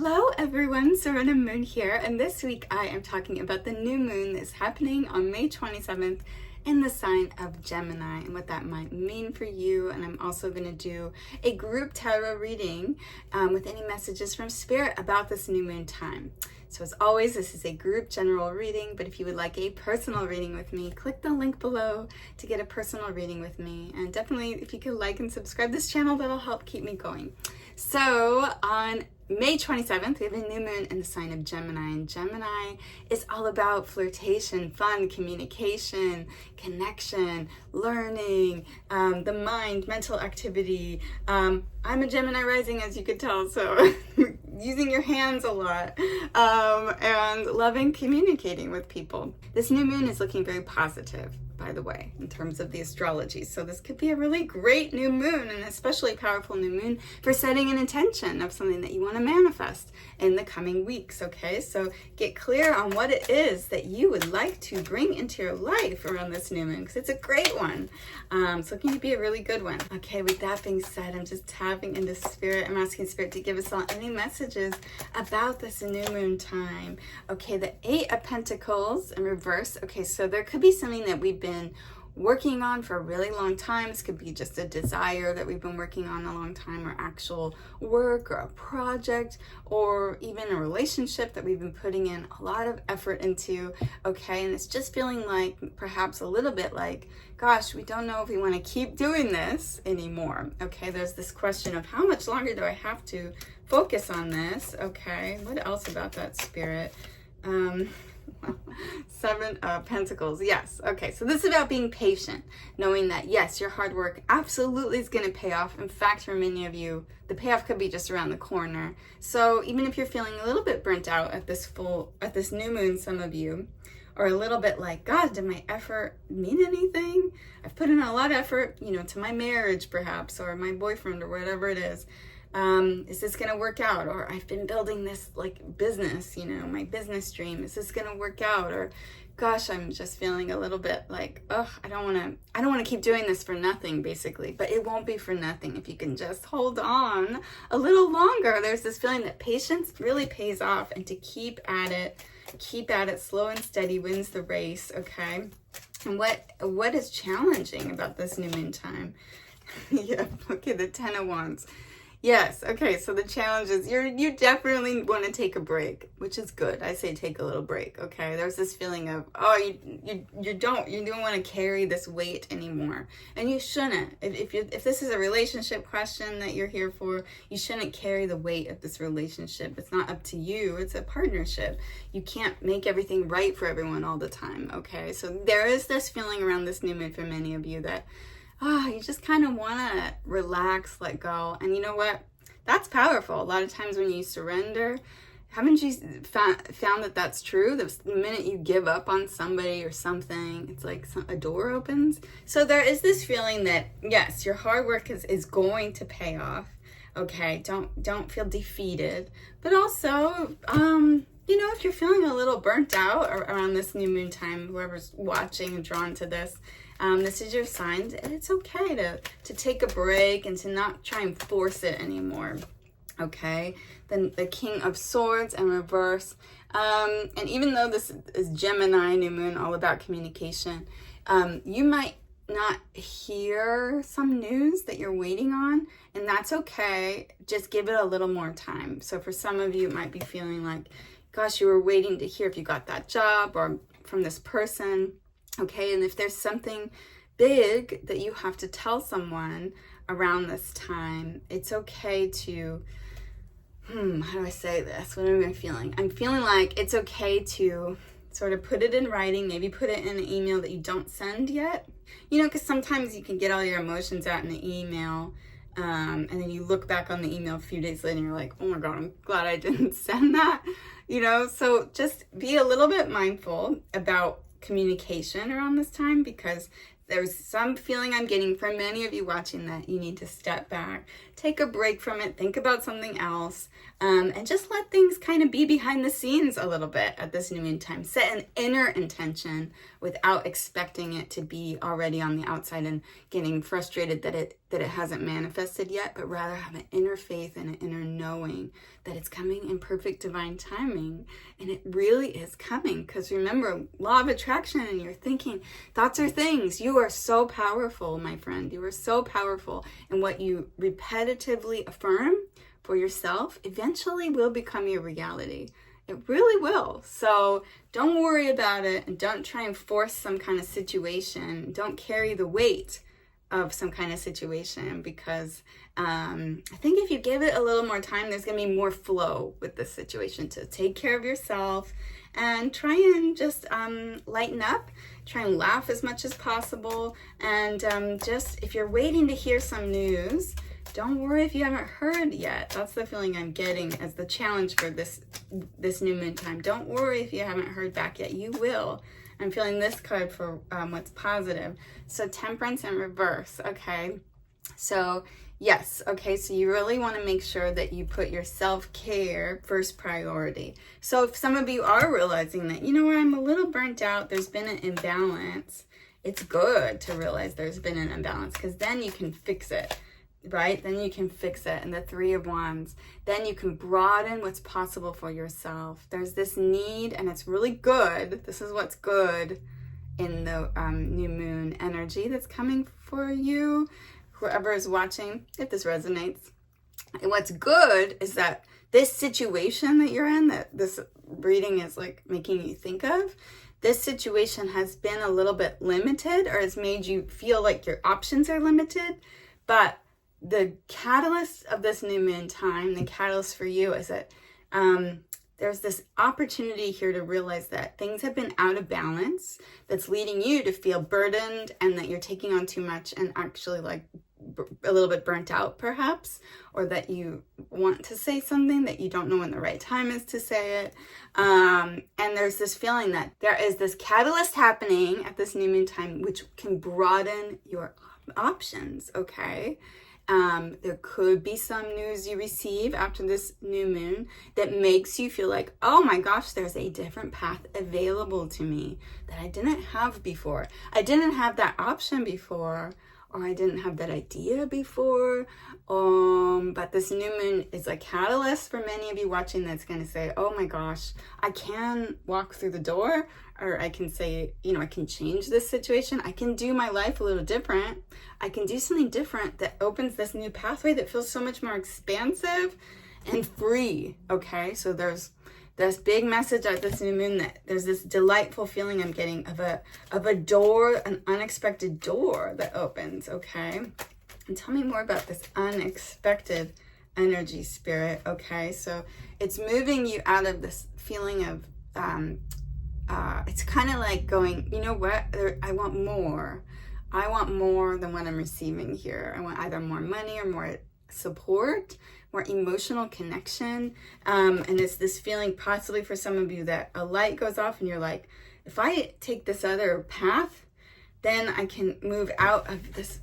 Hello everyone, Sirena Moon here, and this week I am talking about the new moon that's happening on May 27th in the sign of Gemini and what that might mean for you. And I'm also going to do a group tarot reading with any messages from Spirit about this new moon time. So as always, this is a group general reading, but if you would like a personal reading with me, click the link below to get a personal reading with me. And definitely, if you could like and subscribe this channel, that'll help keep me going. So on May 27th, we have a new moon in the sign of Gemini, and Gemini is all about flirtation, fun, communication, connection, learning, the mind, mental activity. I'm a Gemini rising, as you could tell, so using your hands a lot, and loving communicating with people. This new moon is looking very positive, by the way, in terms of the astrology. So this could be a really great new moon, and especially powerful new moon for setting an intention of something that you want to manifest in the coming weeks, okay? So get clear on what it is that you would like to bring into your life around this new moon, because it's a great one. It's looking to be a really good one. Okay, with that being said, I'm just tapping into Spirit. I'm asking Spirit to give us all any messages about this new moon time. Okay, the Eight of Pentacles in reverse. Okay, so there could be something that we've been working on for a really long time. This could be just a desire that we've been working on a long time, or actual work or a project, or even a relationship that we've been putting in a lot of effort into. Okay, and it's just feeling like perhaps a little bit like, gosh, we don't know if we want to keep doing this anymore. Okay, there's this question of how much longer do I have to focus on this? Okay, what else about that, Spirit? Seven of Pentacles. Yes. Okay. So this is about being patient, knowing that yes, your hard work absolutely is going to pay off. In fact, for many of you, the payoff could be just around the corner. So even if you're feeling a little bit burnt out at this new moon, some of you, or a little bit like, God, did my effort mean anything? I've put in a lot of effort, to my marriage perhaps, or my boyfriend, or whatever it is. Is this going to work out? Or I've been building this business, my business dream. Is this going to work out? Or gosh, I'm just feeling a little bit like, oh, I don't want to keep doing this for nothing, basically. But it won't be for nothing if you can just hold on a little longer. There's this feeling that patience really pays off, and to keep at it, slow and steady wins the race. Okay. And what is challenging about this new moon time? Yeah. Okay. The Ten of Wands. Yes. Okay. So the challenge is you definitely want to take a break, which is good. I say take a little break. Okay. There's this feeling of, oh, you don't want to carry this weight anymore, and you shouldn't. If this is a relationship question that you're here for, you shouldn't carry the weight of this relationship. It's not up to you. It's a partnership. You can't make everything right for everyone all the time. Okay. So there is this feeling around this new moon for many of you that, you just kind of want to relax, let go. And you know what? That's powerful. A lot of times when you surrender, haven't you found that that's true? The minute you give up on somebody or something, it's like a door opens. So there is this feeling that, yes, your hard work is going to pay off. Okay, don't feel defeated. But also, if you're feeling a little burnt out around this new moon time, whoever's watching and drawn to this, this is your sign. It's okay to take a break and to not try and force it anymore. Okay. Then the King of Swords in reverse. And even though this is Gemini new moon, all about communication, you might not hear some news that you're waiting on, and that's okay. Just give it a little more time. So for some of you, it might be feeling like, gosh, you were waiting to hear if you got that job or from this person. Okay, and if there's something big that you have to tell someone around this time, it's okay to, how do I say this? What am I feeling? I'm feeling like it's okay to sort of put it in writing, maybe put it in an email that you don't send yet. Because sometimes you can get all your emotions out in the email, and then you look back on the email a few days later and you're like, oh my God, I'm glad I didn't send that. So just be a little bit mindful about communication around this time, because there's some feeling I'm getting from many of you watching that you need to step back, take a break from it, think about something else, and just let things kind of be behind the scenes a little bit at this new moon time. Set an inner intention without expecting it to be already on the outside and getting frustrated that that it hasn't manifested yet, but rather have an inner faith and an inner knowing that it's coming in perfect divine timing. And it really is coming, because remember, law of attraction, and you're thinking, thoughts are things. You are so powerful, my friend. You are so powerful. And what you repetitively affirm for yourself eventually will become your reality. It really will. So don't worry about it, and don't try and force some kind of situation. Don't carry the weight of some kind of situation, because I think if you give it a little more time, there's going to be more flow with this situation. To take care of yourself and try and just lighten up, try and laugh as much as possible. And just, if you're waiting to hear some news, don't worry if you haven't heard yet. That's the feeling I'm getting as the challenge for this new moon time. Don't worry if you haven't heard back yet. You will. I'm feeling this card for what's positive. So Temperance in reverse, okay? So yes, okay, so you really want to make sure that you put your self-care first priority. So if some of you are realizing that, you know what, I'm a little burnt out, there's been an imbalance, it's good to realize there's been an imbalance, because then you can fix it. Right? Then you can fix it. And the Three of Wands, then you can broaden what's possible for yourself. There's this need, and it's really good. This is what's good in the new moon energy that's coming for you, whoever is watching, if this resonates. And what's good is that this situation that you're in, that this reading is like making you think of, this situation has been a little bit limited, or has made you feel like your options are limited. But the catalyst of this new moon time, the catalyst for you, is that there's this opportunity here to realize that things have been out of balance, that's leading you to feel burdened, and that you're taking on too much, and actually like a little bit burnt out perhaps, or that you want to say something that you don't know when the right time is to say it. And there's this feeling that there is this catalyst happening at this new moon time, which can broaden your options, okay? There could be some news you receive after this new moon that makes you feel like, oh my gosh, there's a different path available to me that I didn't have before. I didn't have that option before, or I didn't have that idea before. But this new moon is a catalyst for many of you watching that's going to say, oh my gosh, I can walk through the door, or I can say, you know, I can change this situation. I can do my life a little different. I can do something different that opens this new pathway that feels so much more expansive and free. Okay, so there's this big message at this new moon, that there's this delightful feeling I'm getting of a door, an unexpected door that opens. Okay, and tell me more about this unexpected energy, Spirit. Okay, so it's moving you out of this feeling of it's kind of like going, you know what, I want more. I want more than what I'm receiving here. I want either more money or more support, more emotional connection. And it's this feeling possibly for some of you that a light goes off and you're like, if I take this other path, then I can move out of this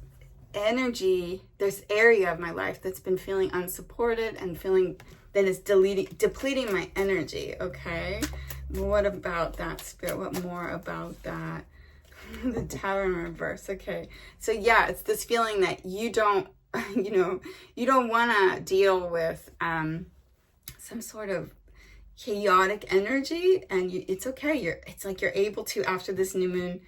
energy, this area of my life that's been feeling unsupported and feeling that is depleting my energy, okay? What about that, Spirit? What more about that? The Tower in reverse. Okay. So yeah, it's this feeling that you don't, you don't want to deal with some sort of chaotic energy, and it's okay. It's like you're able to, after this new moon,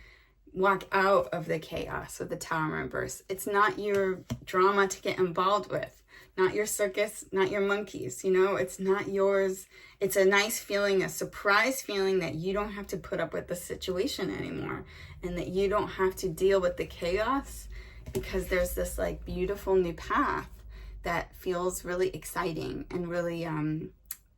walk out of the chaos of the Tower in reverse. It's not your drama to get involved with, not your circus, not your monkeys, it's not yours. It's a nice feeling, a surprise feeling that you don't have to put up with the situation anymore, and that you don't have to deal with the chaos, because there's this like beautiful new path that feels really exciting and really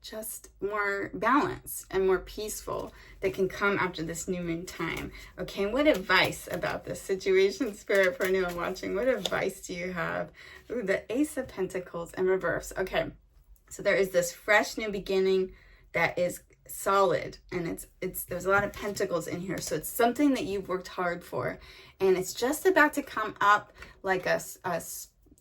just more balanced and more peaceful that can come after this new moon time. Okay, what advice about this situation, Spirit, for anyone watching? What advice do you have? Ooh, the Ace of Pentacles in reverse. Okay, so there is this fresh new beginning that is solid, and there's a lot of pentacles in here, so it's something that you've worked hard for, and it's just about to come up like a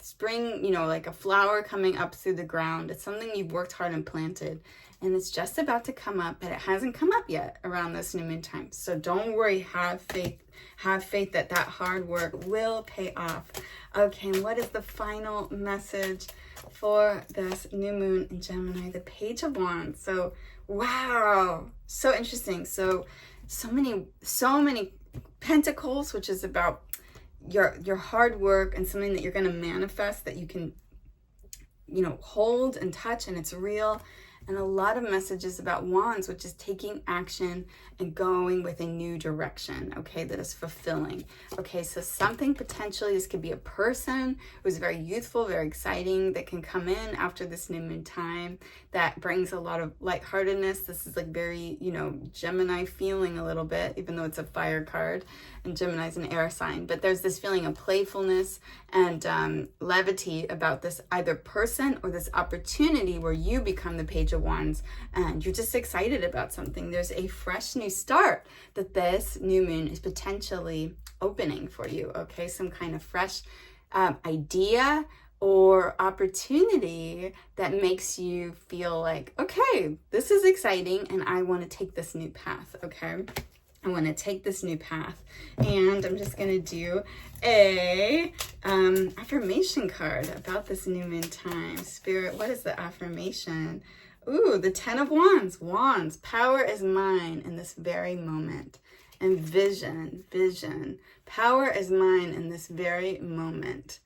spring, you know, like a flower coming up through the ground. It's something you've worked hard and planted, and it's just about to come up, but it hasn't come up yet around this new moon time. So don't worry, have faith. Have faith that that hard work will pay off. Okay, and what is the final message for this new moon in Gemini? The Page of Wands. So, wow, so interesting. So many pentacles, which is about your hard work and something that you're going to manifest, that you can, you know, hold and touch, and it's real. And a lot of messages about wands, which is taking action and going with a new direction, okay, that is fulfilling. Okay, so something potentially, this could be a person who's very youthful, very exciting, that can come in after this new moon time, that brings a lot of lightheartedness. This is like very, you know, Gemini feeling a little bit, even though it's a fire card, and Gemini's an air sign. But there's this feeling of playfulness and levity about this either person or this opportunity where you become the Page of Wands and you're just excited about something. There's a fresh new start that this new moon is potentially opening for you, okay? Some kind of fresh idea or opportunity that makes you feel like, okay, this is exciting and I want to take this new path, okay? I want to take this new path, and I'm just going to do a affirmation card about this new moon time. Spirit, what is the affirmation? Ooh, the 10 of Wands. Wands, power is mine in this very moment. And vision, power is mine in this very moment.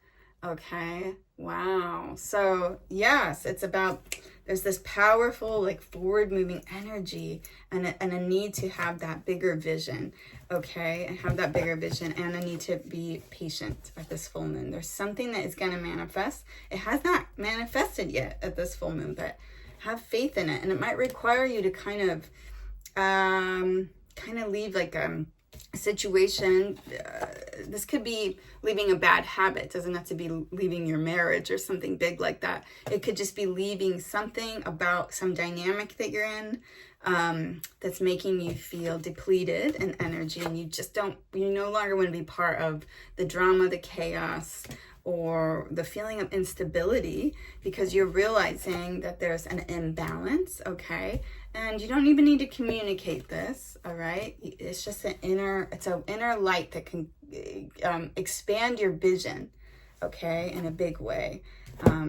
Okay, wow. So yes, it's about, there's this powerful, like, forward moving energy and a need to have that bigger vision, okay? And have that bigger vision, and a need to be patient at this full moon. There's something that is going to manifest. It has not manifested yet at this full moon, but have faith in it. And it might require you to kind of leave like a situation. This could be leaving a bad habit. It doesn't have to be leaving your marriage or something big like that. It could just be leaving something about some dynamic that you're in that's making you feel depleted in energy, and you no longer want to be part of the drama, the chaos, or the feeling of instability, because you're realizing that there's an imbalance, okay? And you don't even need to communicate this, all right? It's just an inner light that can expand your vision, okay, in a big way.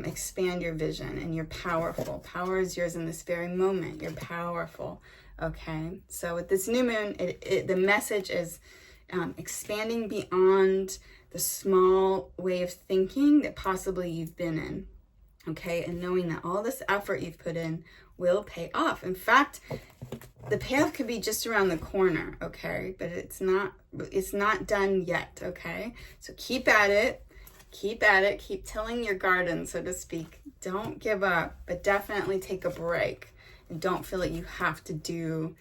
Expand your vision, and you're powerful. Power is yours in this very moment. You're powerful, okay? So with this new moon, the message is expanding beyond the small way of thinking that possibly you've been in, okay? And knowing that all this effort you've put in will pay off. In fact, the payoff could be just around the corner, okay? But it's not done yet, okay? So keep at it, keep tilling your garden, so to speak. Don't give up, but definitely take a break. And don't feel like you have to do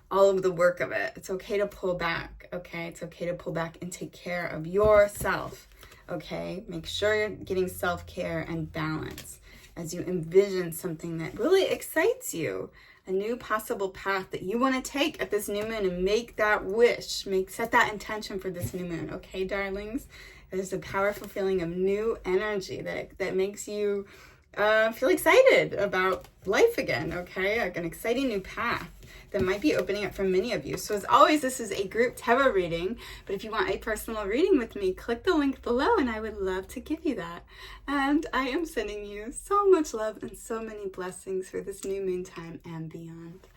all of the work of it. It's okay to pull back, okay? It's okay to pull back and take care of yourself, okay? Make sure you're getting self-care and balance as you envision something that really excites you, a new possible path that you want to take at this new moon, and make that wish, set that intention for this new moon, okay, darlings? There's a powerful feeling of new energy that makes you feel excited about life again, okay? Like an exciting new path that might be opening up for many of you. So as always, this is a group tarot reading, but if you want a personal reading with me, click the link below and I would love to give you that. And I am sending you so much love and so many blessings for this new moon time and beyond.